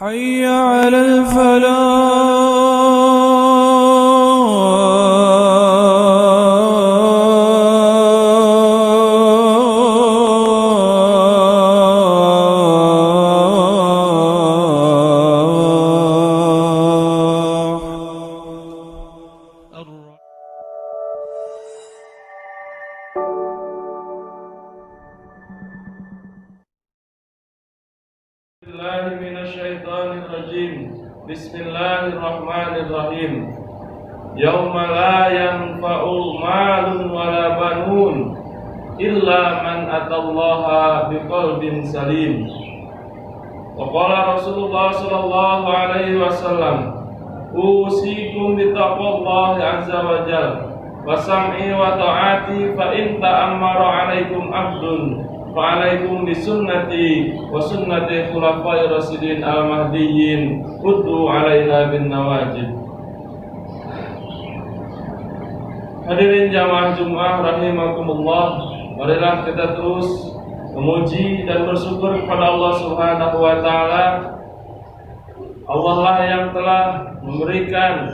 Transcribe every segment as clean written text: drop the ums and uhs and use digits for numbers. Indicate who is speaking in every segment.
Speaker 1: حي على الفلاح.
Speaker 2: Bismillahirrahmanirrahim. Yauma la yanfa'u malun wala banun illa man atallaha biqalbin salim. Wa qala Rasulullah sallallahu alaihi wasallam, usikum bitaqwallahi azza wa jalla wa sam'i wa ta'ati fa in ta'ammara alaikum abdun fa'alaikum bisunnati wa sunnati khulafai rasyidin al-mahdiyyin uddu 'alaiha bin nawajib. Hadirin jamaah Jumat rahimakumullah, marilah kita terus memuji dan bersyukur kepada Allah Subhanahu wa taala. Allah lah yang telah memberikan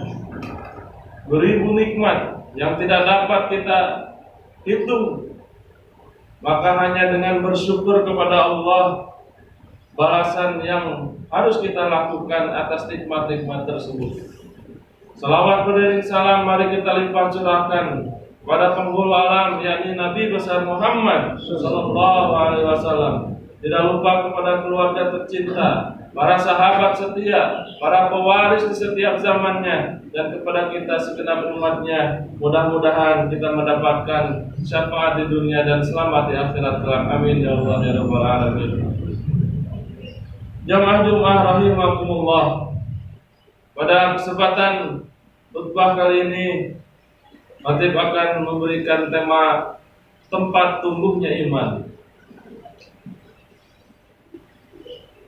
Speaker 2: beribu nikmat yang tidak dapat kita hitung. Maka hanya dengan bersyukur kepada Allah, balasan yang harus kita lakukan atas nikmat-nikmat tersebut. Salawat beriring salam mari kita limpah curahkan pada penghulu alam, yakni Nabi besar Muhammad sallallahu alaihi wasallam. Tidak lupa kepada keluarga tercinta, para sahabat setia, para pewaris di setiap zamannya, dan kepada kita segenap umatnya. Mudah-mudahan kita mendapatkan syafaat di dunia dan selamat di akhirat kelak. Amin ya Allah ya rabbal alamin. Jamaah Jumat rahimakumullah, pada kesempatan khutbah kali ini Khatib akan memberikan tema tempat tumbuhnya iman.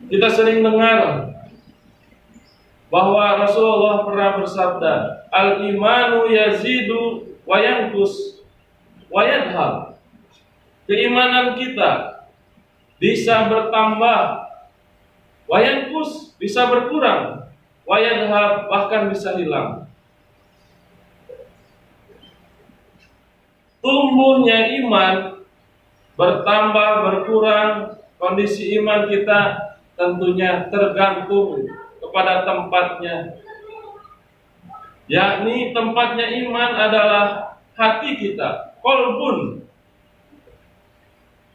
Speaker 2: Kita sering dengar bahwa Rasulullah pernah bersabda, al-imanu yazidu wa yanqus wa yadhhab. Keimanan kita bisa bertambah, wa yanqus bisa berkurang, wa yadhhab bahkan bisa hilang. Tumbuhnya iman, bertambah, berkurang, kondisi iman kita tentunya tergantung kepada tempatnya. Yakni tempatnya iman adalah hati kita, qalbun.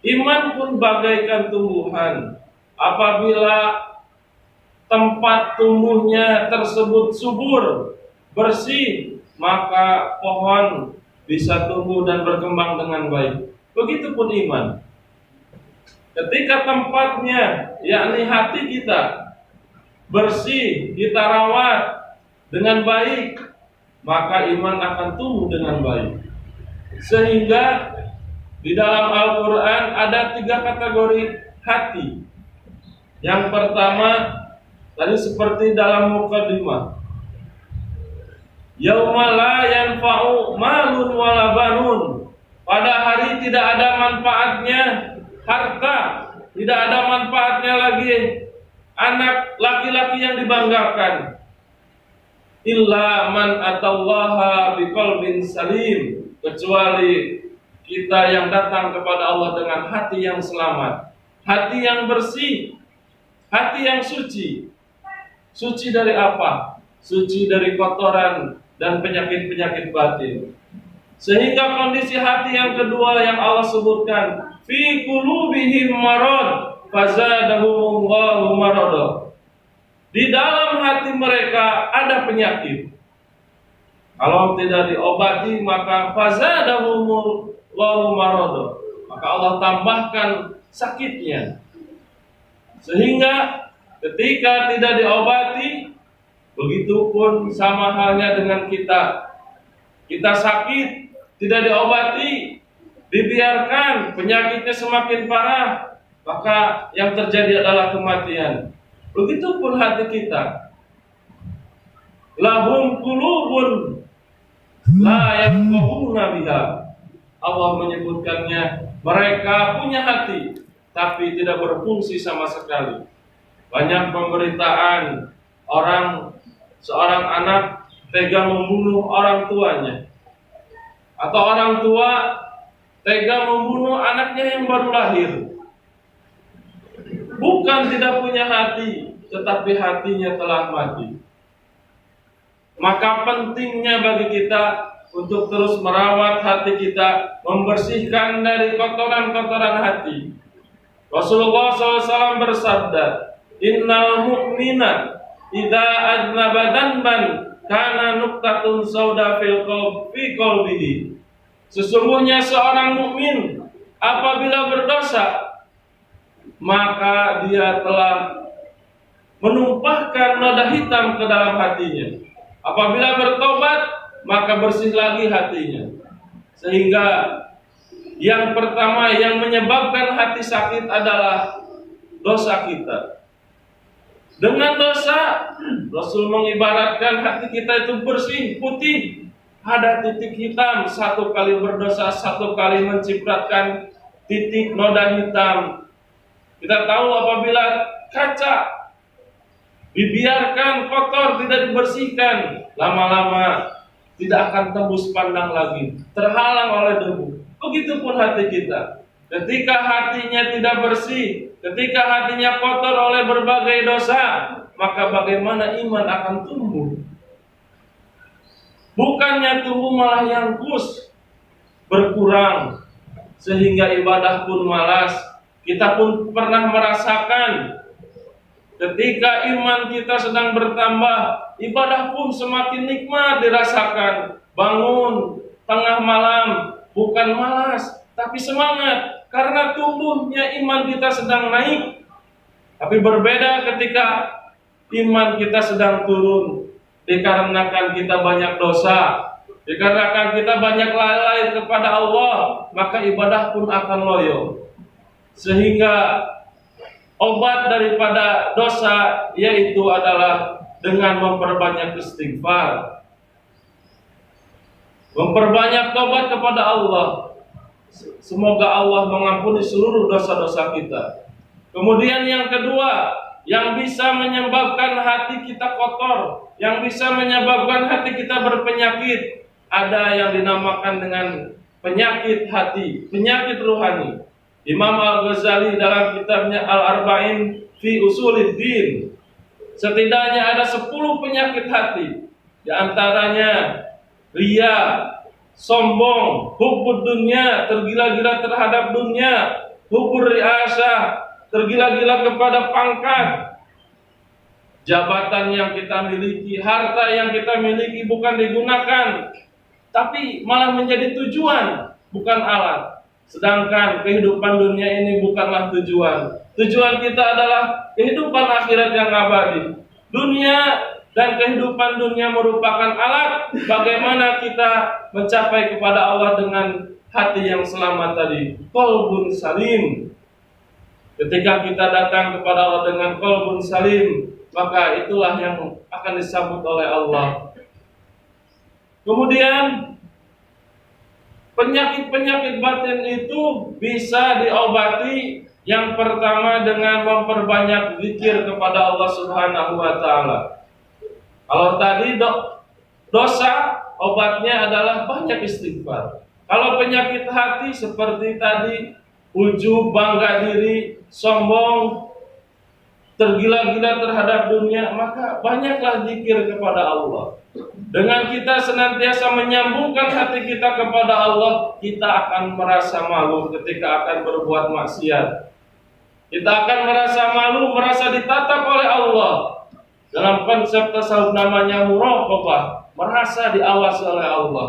Speaker 2: Iman pun bagaikan tumbuhan. Apabila tempat tumbuhnya tersebut subur, bersih, maka pohon bisa tumbuh dan berkembang dengan baik. Begitupun iman. Ketika tempatnya, yakni hati kita, bersih, kita rawat dengan baik, maka iman akan tumbuh dengan baik. Sehingga di dalam Al-Quran ada 3 kategori hati. Yang pertama, tadi seperti dalam mukadimah, yauma la yanfa'u malun wala banun. Pada hari tidak ada manfaatnya harta, tidak ada manfaatnya lagi anak laki-laki yang dibanggakan. Illa man atallaha biqalbin salim, kecuali kita yang datang kepada Allah dengan hati yang selamat, hati yang bersih, hati yang suci. Suci dari apa? Suci dari kotoran dan penyakit-penyakit batin. Sehingga kondisi hati yang kedua yang Allah sebutkan, fi qulubihim marad fazadahumullahu marada. Di dalam hati mereka ada penyakit. Kalau tidak diobati maka fazadahumullahu marada, maka Allah tambahkan sakitnya. Sehingga ketika tidak diobati, begitupun sama halnya dengan kita. Kita sakit, tidak diobati, dibiarkan penyakitnya semakin parah, maka yang terjadi adalah kematian. Begitupun hati kita. Lahum qulubun la yafqahuna biha. Allah menyebutkannya, mereka punya hati tapi tidak berfungsi sama sekali. Banyak pemberitaan seorang anak tega membunuh orang tuanya, atau orang tua tega membunuh anaknya yang baru lahir. Bukan tidak punya hati, tetapi hatinya telah mati. Maka pentingnya bagi kita untuk terus merawat hati kita, membersihkan dari kotoran-kotoran hati. Rasulullah SAW bersabda, "Innal mu'mina idza aznaba dzanban kana nuqtatun sauda fi qalbihi." Sesungguhnya seorang mukmin apabila berdosa, maka dia telah menumpahkan noda hitam ke dalam hatinya. Apabila bertobat, maka bersih lagi hatinya. Sehingga yang pertama yang menyebabkan hati sakit adalah dosa kita. Dengan dosa, Rasul mengibaratkan hati kita itu bersih, putih. Ada titik hitam, satu kali berdosa, satu kali mencipratkan titik noda hitam. Kita tahu apabila kaca dibiarkan kotor, tidak dibersihkan, lama-lama tidak akan tembus pandang lagi, terhalang oleh debu. Begitupun hati kita. Ketika hatinya tidak bersih, ketika hatinya kotor oleh berbagai dosa, maka bagaimana iman akan tumbuh? Bukannya tumbuh malah yang berkurang, sehingga ibadah pun malas. Kita pun pernah merasakan ketika iman kita sedang bertambah, ibadah pun semakin nikmat dirasakan. Bangun tengah malam, bukan malas, tapi semangat, karena tumbuhnya iman kita sedang naik. Tapi berbeda ketika iman kita sedang turun, dikarenakan kita banyak dosa, dikarenakan kita banyak lalai kepada Allah, maka ibadah pun akan loyo. Sehingga obat daripada dosa yaitu adalah dengan memperbanyak istighfar, memperbanyak tobat kepada Allah. Semoga Allah mengampuni seluruh dosa-dosa kita. Kemudian yang kedua, yang bisa menyebabkan hati kita kotor, yang bisa menyebabkan hati kita berpenyakit, ada yang dinamakan dengan penyakit hati, penyakit rohani. Imam Al-Ghazali dalam kitabnya Al-Arba'in fi Usuluddin, setidaknya ada 10 penyakit hati. Di antaranya riya, sombong, hubbud dunya, tergila-gila terhadap dunia, hubbur riasah, tergila-gila kepada pangkat, jabatan yang kita miliki, harta yang kita miliki bukan digunakan, tapi malah menjadi tujuan, bukan alat. Sedangkan kehidupan dunia ini bukanlah tujuan. Tujuan kita adalah kehidupan akhirat yang abadi. Dunia dan kehidupan dunia merupakan alat bagaimana kita mencapai kepada Allah dengan hati yang selamat tadi, qalbun salim. Ketika kita datang kepada Allah dengan qalbun salim, maka itulah yang akan disambut oleh Allah. Kemudian penyakit-penyakit batin itu bisa diobati yang pertama dengan memperbanyak zikir kepada Allah Subhanahu wa taala. Kalau tadi dosa, obatnya adalah banyak istighfar. Kalau penyakit hati seperti tadi, ujub, bangga diri, sombong, tergila-gila terhadap dunia, maka banyaklah zikir kepada Allah. Dengan kita senantiasa menyambungkan hati kita kepada Allah, kita akan merasa malu ketika akan berbuat maksiat. Kita akan merasa malu, merasa ditatap oleh Allah. Dalam konsep tasawuf namanya muraqabah, merasa diawasi oleh Allah.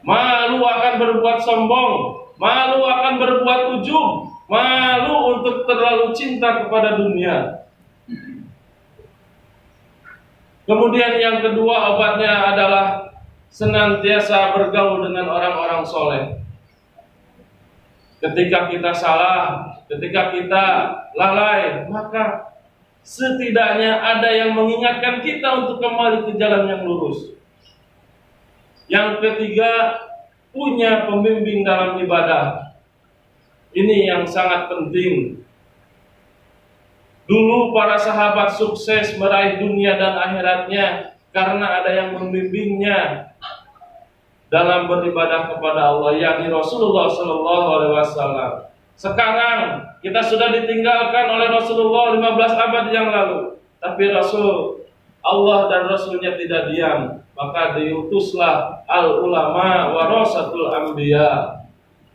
Speaker 2: Malu akan berbuat sombong, malu akan berbuat ujub, malu untuk terlalu cinta kepada dunia. Kemudian yang kedua obatnya adalah senantiasa bergaul dengan orang-orang soleh. Ketika kita salah, ketika kita lalai, maka setidaknya ada yang mengingatkan kita untuk kembali ke jalan yang lurus. Yang ketiga, punya pembimbing dalam ibadah. Ini yang sangat penting. Dulu para sahabat sukses meraih dunia dan akhiratnya karena ada yang membimbingnya dalam beribadah kepada Allah, yakni Rasulullah Sallallahu Alaihi Wasallam. Sekarang kita sudah ditinggalkan oleh Rasulullah 15 abad yang lalu, tapi Rasul Allah dan Rasulnya tidak diam, maka diutuslah al ulama warasatul anbiya.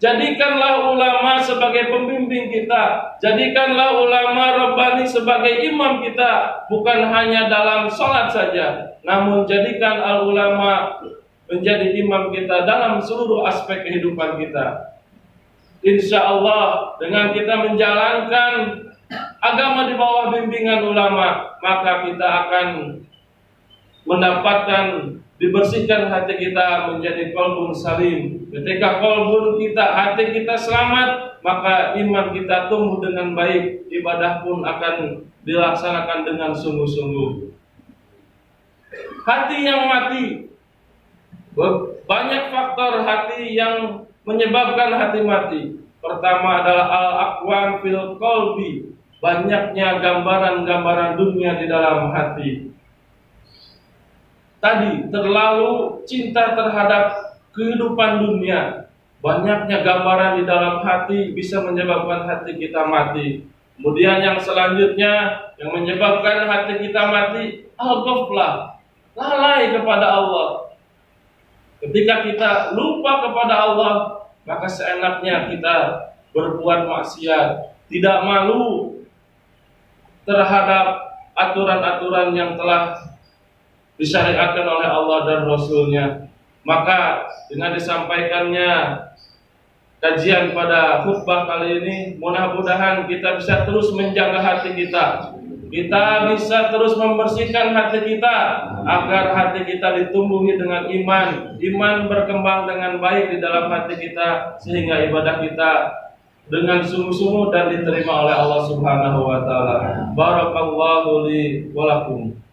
Speaker 2: Jadikanlah ulama sebagai pembimbing kita, jadikanlah ulama Rabbani sebagai imam kita, bukan hanya dalam sholat saja, namun jadikan al ulama menjadi imam kita dalam seluruh aspek kehidupan kita. Insya Allah dengan kita menjalankan agama di bawah bimbingan ulama, maka kita akan mendapatkan dibersihkan hati kita menjadi qalbun salim. Ketika qalbun kita, hati kita selamat, maka iman kita tumbuh dengan baik, ibadah pun akan dilaksanakan dengan sungguh-sungguh. Hati yang mati, banyak faktor hati yang menyebabkan hati mati. Pertama adalah al-aqwan fil qalbi, banyaknya gambaran-gambaran dunia di dalam hati. Tadi terlalu cinta terhadap kehidupan dunia, banyaknya gambaran di dalam hati bisa menyebabkan hati kita mati. Kemudian yang selanjutnya yang menyebabkan hati kita mati, al-ghaflah, lalai kepada Allah. Ketika kita lupa kepada Allah, maka seenaknya kita berbuat maksiat, tidak malu terhadap aturan-aturan yang telah disyariatkan oleh Allah dan Rasulnya. Maka dengan disampaikannya kajian pada khutbah kali ini, mudah-mudahan kita bisa terus menjaga hati kita. Kita bisa terus membersihkan hati kita agar hati kita ditumbuhi dengan iman, iman berkembang dengan baik di dalam hati kita sehingga ibadah kita dengan sungguh-sungguh dan diterima oleh Allah Subhanahu wa taala. Barakallahu li wa lakum.